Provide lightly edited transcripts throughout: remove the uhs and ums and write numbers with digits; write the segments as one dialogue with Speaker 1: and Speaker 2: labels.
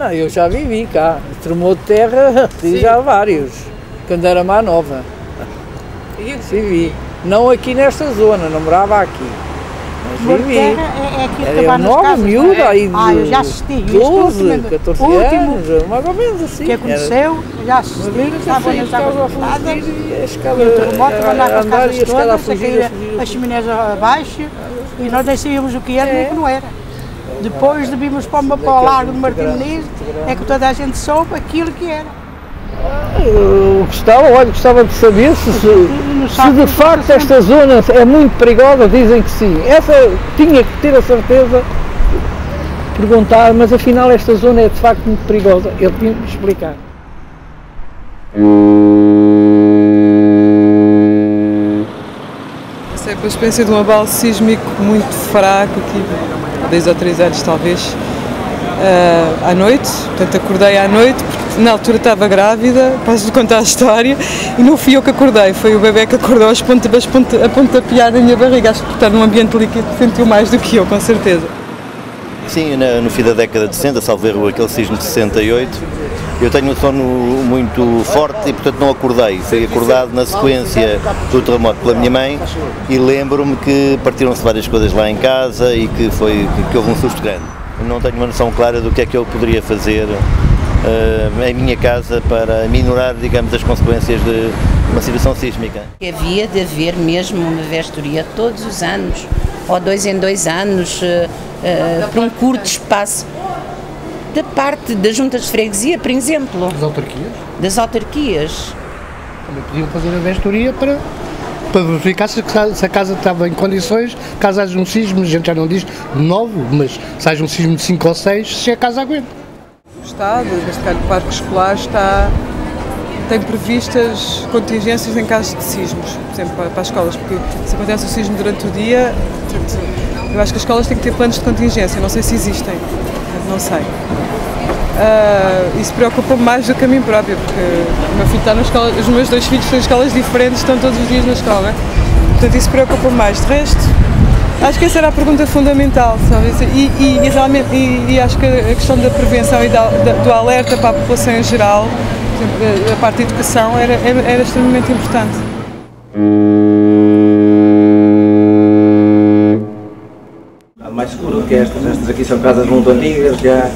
Speaker 1: Não, eu já vivi cá. Tremor de terra, já vários. Quando era mais nova. Vivi. Não aqui nesta zona, não morava aqui. Mas vivi.
Speaker 2: É aqui que
Speaker 1: era nova, miúda, aí de
Speaker 2: eu já assisti.
Speaker 1: 12, 14 anos, mais ou menos assim.
Speaker 2: O que aconteceu, já assisti. Estavam nas águas afastadas, o terremoto, andava as casas todas, a cair as chaminés abaixo, e nós nem sabíamos o que era nem o que não era. Depois de virmos para o Largo de Martim Moniz, é que toda a gente soube aquilo que era.
Speaker 1: Eu gostava de saber se de facto esta zona é muito perigosa. Dizem que sim. Essa tinha que ter a certeza, perguntar, mas afinal esta zona é de facto muito perigosa. Ele tinha que me explicar.
Speaker 3: Essa é a experiência de um abalo sísmico muito fraco, aqui, há 2 ou 3 anos talvez, à noite. Portanto, acordei à noite, porque na altura estava grávida, posso-lhe contar a história, e não fui eu que acordei, foi o bebê que acordou a pontapear na minha barriga. Acho que estar num ambiente líquido sentiu mais do que eu, com certeza.
Speaker 4: Sim, no fim da década de 60, salvo erro, aquele sismo de 68, eu tenho um sono muito forte e, portanto, não acordei. Fui acordado na sequência do terremoto pela minha mãe e lembro-me que partiram-se várias coisas lá em casa e que houve um susto grande. Não tenho uma noção clara do que é que eu poderia fazer em minha casa para minorar, digamos, as consequências de uma situação sísmica.
Speaker 5: Havia de haver mesmo uma vestoria todos os anos, ou 2 em 2 anos, por um curto espaço, da parte das juntas de freguesia, por exemplo.
Speaker 6: Das autarquias?
Speaker 5: Das autarquias.
Speaker 6: Também podiam fazer a vestoria para verificar se a casa estava em condições, caso haja um sismo, a gente já não diz de novo, mas se haja um sismo de 5 ou 6, se a casa aguenta.
Speaker 3: O Estado, neste caso o Parque Escolar, tem previstas contingências em casos de sismos, por exemplo, para as escolas, porque se acontece o sismo durante o dia, eu acho que as escolas têm que ter planos de contingência, não sei se existem, não sei. Isso preocupa-me mais do que a mim própria, porque o meu filho está na escola, os meus 2 filhos estão em escolas diferentes, estão todos os dias na escola, portanto isso preocupa-me mais. De resto, acho que essa era a pergunta fundamental, sabe? E acho que a questão da prevenção e do alerta para a população em geral, a parte da educação, era extremamente importante.
Speaker 7: Mais seguro que estas aqui são casas muito antigas, já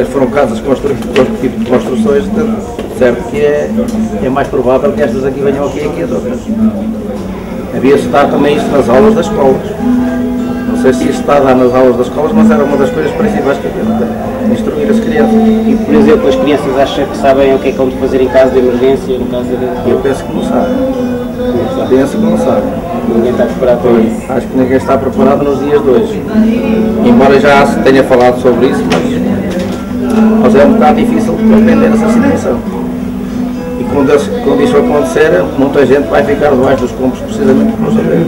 Speaker 7: foram casas com outro tipo de construções, certo que é mais provável que estas aqui venham aqui e as outras. Havia-se dar também isto nas aulas das escolas. Não sei se isto está a dar nas aulas das escolas, mas era uma das coisas principais que havia, instruir as crianças.
Speaker 8: E, por exemplo, as crianças acham que sabem o que é que vão fazer em caso de emergência? No caso de...
Speaker 7: Eu penso que não sabem. Penso que não sabem.
Speaker 8: Ninguém está preparado para isso.
Speaker 7: Acho que ninguém está preparado nos dias de hoje. Embora já se tenha falado sobre isso, mas é um bocado difícil compreender essa situação. E quando isso acontecer, muita gente vai ficar debaixo dos escombros precisamente por não saber.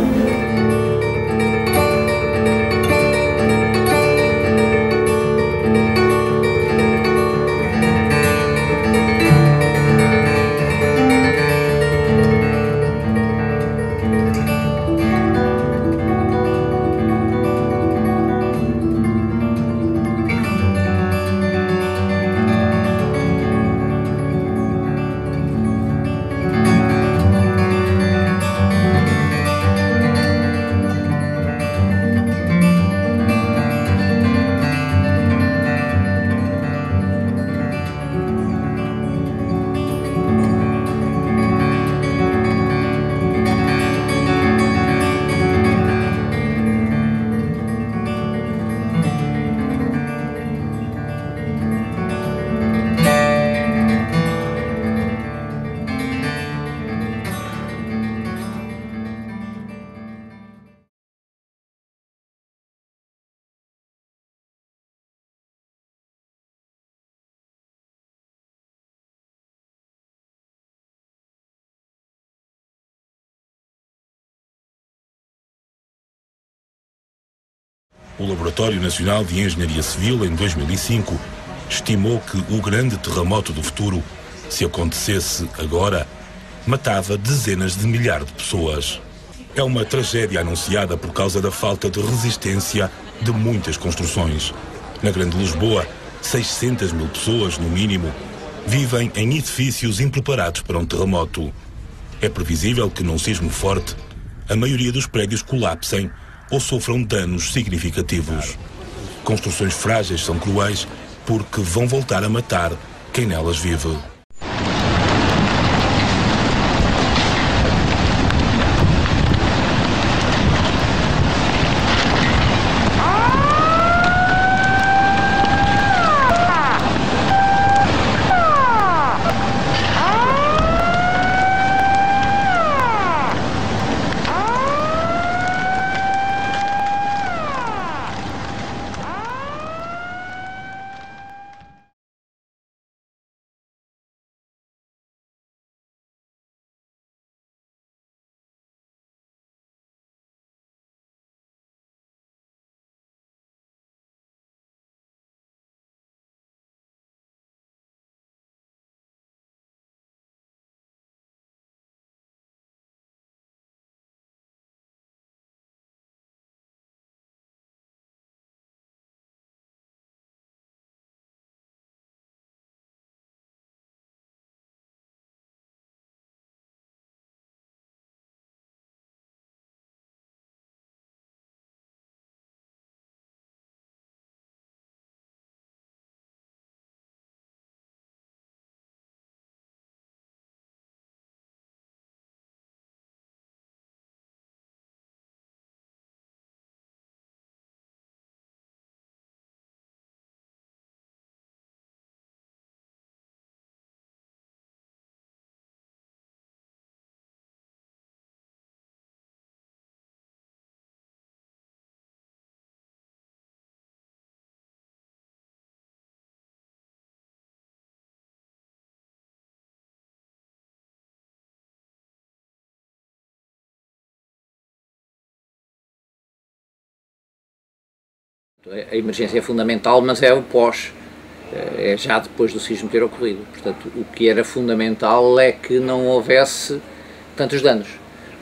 Speaker 9: O Laboratório Nacional de Engenharia Civil, em 2005, estimou que o grande terremoto do futuro, se acontecesse agora, matava dezenas de milhares de pessoas. É uma tragédia anunciada por causa da falta de resistência de muitas construções. Na Grande Lisboa, 600 mil pessoas, no mínimo, vivem em edifícios impreparados para um terremoto. É previsível que, num sismo forte, a maioria dos prédios colapsem ou sofram danos significativos. Construções frágeis são cruéis porque vão voltar a matar quem nelas vive.
Speaker 10: A emergência é fundamental, mas é o pós, é já depois do sismo ter ocorrido. Portanto, o que era fundamental é que não houvesse tantos danos,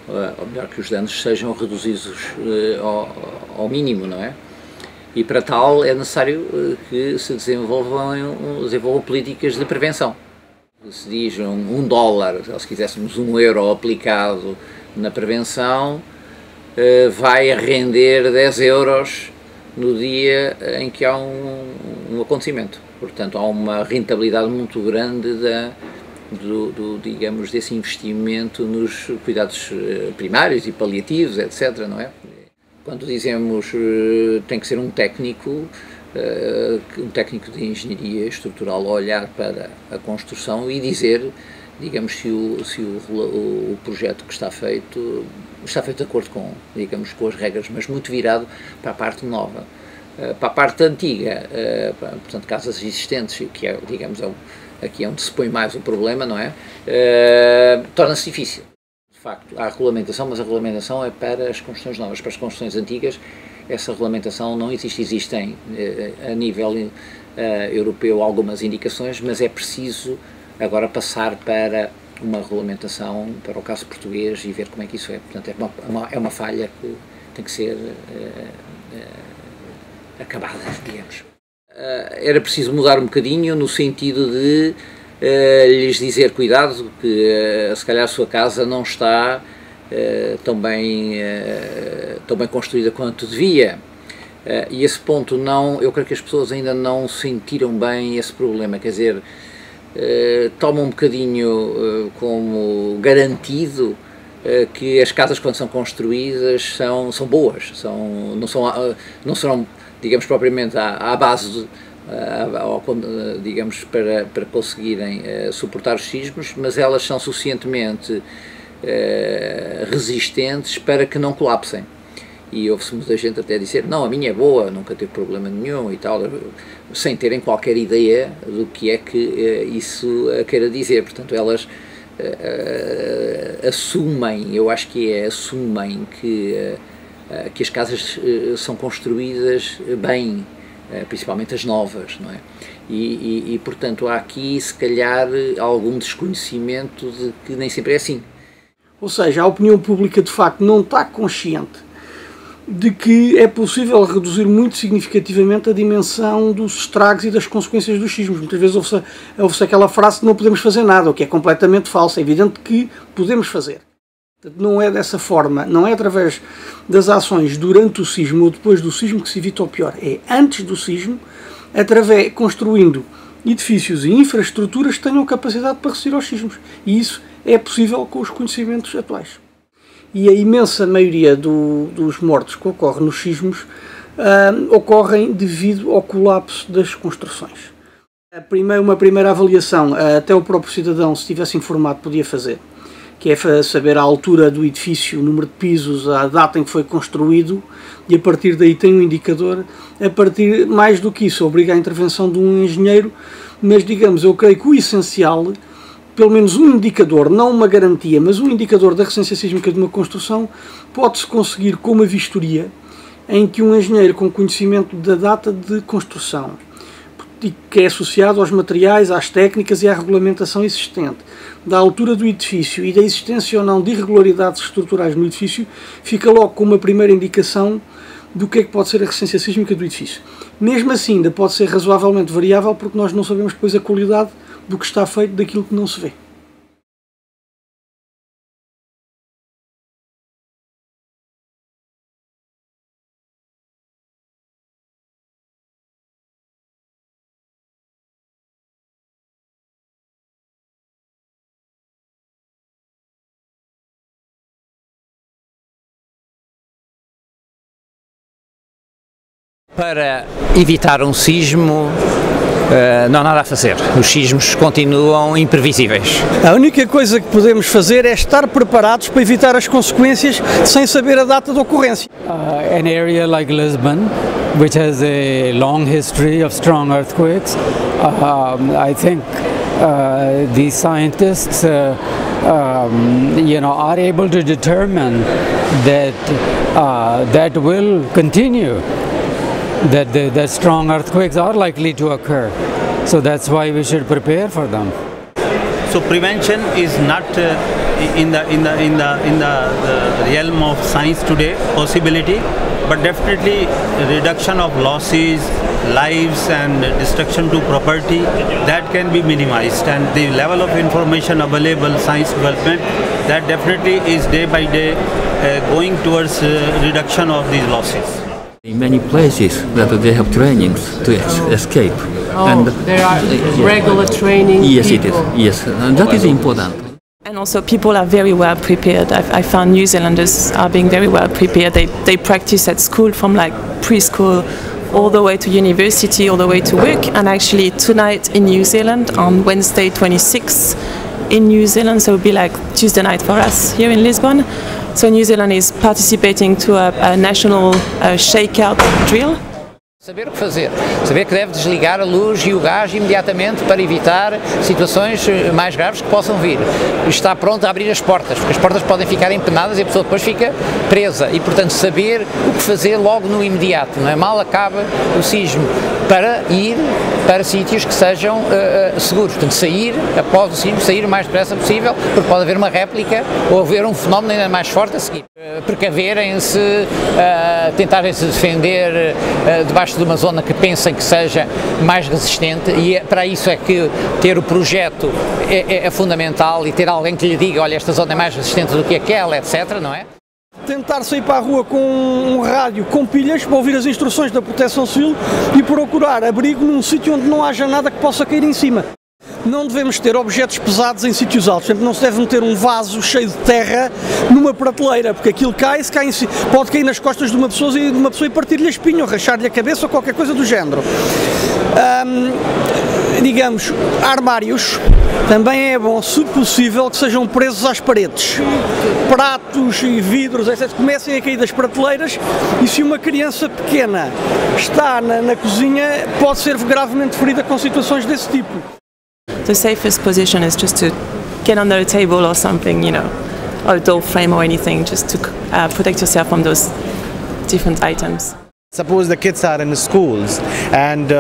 Speaker 10: ou melhor, que os danos sejam reduzidos ao mínimo, não é? E para tal é necessário que se desenvolvam políticas de prevenção. Se diz $1, ou se quiséssemos €1 aplicado na prevenção, vai render €10 no dia em que há um acontecimento. Portanto, há uma rentabilidade muito grande digamos, desse investimento nos cuidados primários e paliativos, etc., não é? Quando dizemos tem que ser um técnico de engenharia estrutural a olhar para a construção e dizer, digamos, se o projeto que está feito de acordo com, digamos, com as regras, mas muito virado para a parte nova. Para a parte antiga, portanto, casas existentes, que é, digamos, aqui é onde se põe mais o problema, não é? Torna-se difícil. De facto, há regulamentação, mas a regulamentação é para as construções novas. Para as construções antigas, essa regulamentação não existe. Existem, a nível europeu, algumas indicações, mas é preciso agora passar para uma regulamentação para o caso português e ver como é que isso é. Portanto, é uma falha que tem que ser acabada, digamos. Era preciso mudar um bocadinho no sentido de lhes dizer cuidado, que se calhar a sua casa não está tão bem construída quanto devia. E esse ponto eu creio que as pessoas ainda não sentiram bem esse problema, quer dizer, tomam um bocadinho como garantido que as casas, quando são construídas, são boas, não serão, digamos, propriamente à base, digamos, para conseguirem suportar os sismos, mas elas são suficientemente resistentes para que não colapsem. E ouve-se muita gente até dizer, não, a minha é boa, nunca teve problema nenhum e tal, sem terem qualquer ideia do que é que isso queira dizer. Portanto, elas assumem, eu acho que assumem que as casas são construídas bem, principalmente as novas, não é? E, portanto, há aqui, se calhar, algum desconhecimento de que nem sempre é assim.
Speaker 11: Ou seja, a opinião pública, de facto, não está consciente de que é possível reduzir muito significativamente a dimensão dos estragos e das consequências dos sismos. Muitas vezes ouve-se aquela frase que não podemos fazer nada, o que é completamente falso. É evidente que podemos fazer. Não é dessa forma, não é através das ações durante o sismo ou depois do sismo que se evita o pior. É antes do sismo, construindo edifícios e infraestruturas que tenham capacidade para resistir aos sismos. E isso é possível com os conhecimentos atuais. E a imensa maioria dos mortos que ocorrem nos sismos ocorrem devido ao colapso das construções. Uma primeira avaliação, até o próprio cidadão, se estivesse informado, podia fazer, que é saber a altura do edifício, o número de pisos, a data em que foi construído, e a partir daí tem um indicador. Mais do que isso, obriga a intervenção de um engenheiro, mas digamos, eu creio que o essencial, pelo menos um indicador, não uma garantia, mas um indicador da resistência sísmica de uma construção, pode-se conseguir com uma vistoria, em que um engenheiro com conhecimento da data de construção, que é associado aos materiais, às técnicas e à regulamentação existente, da altura do edifício e da existência ou não de irregularidades estruturais no edifício, fica logo com uma primeira indicação do que é que pode ser a resistência sísmica do edifício. Mesmo assim, ainda pode ser razoavelmente variável, porque nós não sabemos depois a qualidade do que está feito daquilo que não se vê.
Speaker 10: Para evitar um sismo, não há nada a fazer. Os sismos continuam imprevisíveis.
Speaker 11: A única coisa que podemos fazer é estar preparados para evitar as consequências sem saber a data de ocorrência.
Speaker 12: An area like Lisbon, which has a long history of strong earthquakes, I think the scientists are able to determine that will continue. That strong earthquakes are likely to occur, so that's why we should prepare for them.
Speaker 13: So prevention is not in the realm of science today possibility, but definitely reduction of losses, lives and destruction to property, that can be minimized, and the level of information available, science development, that definitely is day by day going towards reduction of these losses.
Speaker 14: In many places that they have trainings to escape.
Speaker 15: And there are regular training.
Speaker 14: Yes, people. It is. Yes, and that is important.
Speaker 15: And also people are very well prepared. I found New Zealanders are being very well prepared. They practice at school from like preschool all the way to university, all the way to work. And actually tonight in New Zealand, on Wednesday 26th in New Zealand, so it will be like Tuesday night for us here in Lisbon. So New Zealand is participating to a national shakeout drill.
Speaker 10: Saber o que fazer, saber que deve desligar a luz e o gás imediatamente para evitar situações mais graves que possam vir. Está pronto a abrir as portas, porque as portas podem ficar empenadas e a pessoa depois fica presa. E, portanto, saber o que fazer logo no imediato, não é? Mal acaba o sismo, para ir para sítios que sejam seguros. Portanto, sair após o sismo, sair o mais depressa possível, porque pode haver uma réplica ou haver um fenómeno ainda mais forte a seguir. Precaverem-se, tentarem-se defender debaixo de uma zona que pensem que seja mais resistente, e para isso é que ter o projeto é fundamental, e ter alguém que lhe diga, olha, esta zona é mais resistente do que aquela, etc., não é?
Speaker 11: Tentar sair para a rua com um rádio com pilhas para ouvir as instruções da Proteção Civil e procurar abrigo num sítio onde não haja nada que possa cair em cima. Não devemos ter objetos pesados em sítios altos, portanto não se deve meter um vaso cheio de terra numa prateleira, porque aquilo pode cair nas costas de uma pessoa e partir-lhe a espinha, ou rachar-lhe a cabeça ou qualquer coisa do género. Digamos, armários, também é bom, se possível, que sejam presos às paredes. Pratos e vidros, etc., comecem a cair das prateleiras, e se uma criança pequena está na cozinha, pode ser gravemente ferida com situações desse tipo.
Speaker 15: The safest position is just to get under a table or something, or a door frame or anything, just to protect yourself from those different items.
Speaker 16: Suppose the kids are in schools and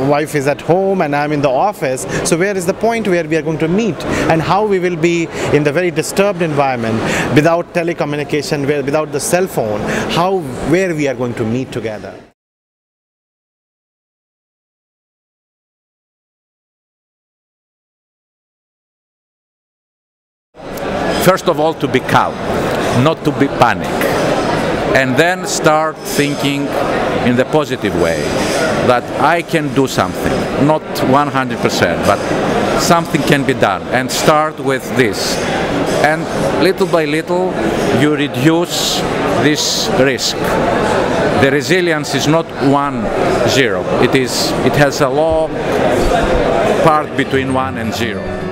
Speaker 16: wife is at home and I'm in the office, so where is the point where we are going to meet, and how we will be in the very disturbed environment without telecommunication, without the cell phone, where we are going to meet together.
Speaker 17: First of all, to be calm, not to be panic. And then start thinking in the positive way that I can do something, not 100%, but something can be done, and start with this. And little by little you reduce this risk. The resilience is not 1-0, it has a long part between 1 and 0.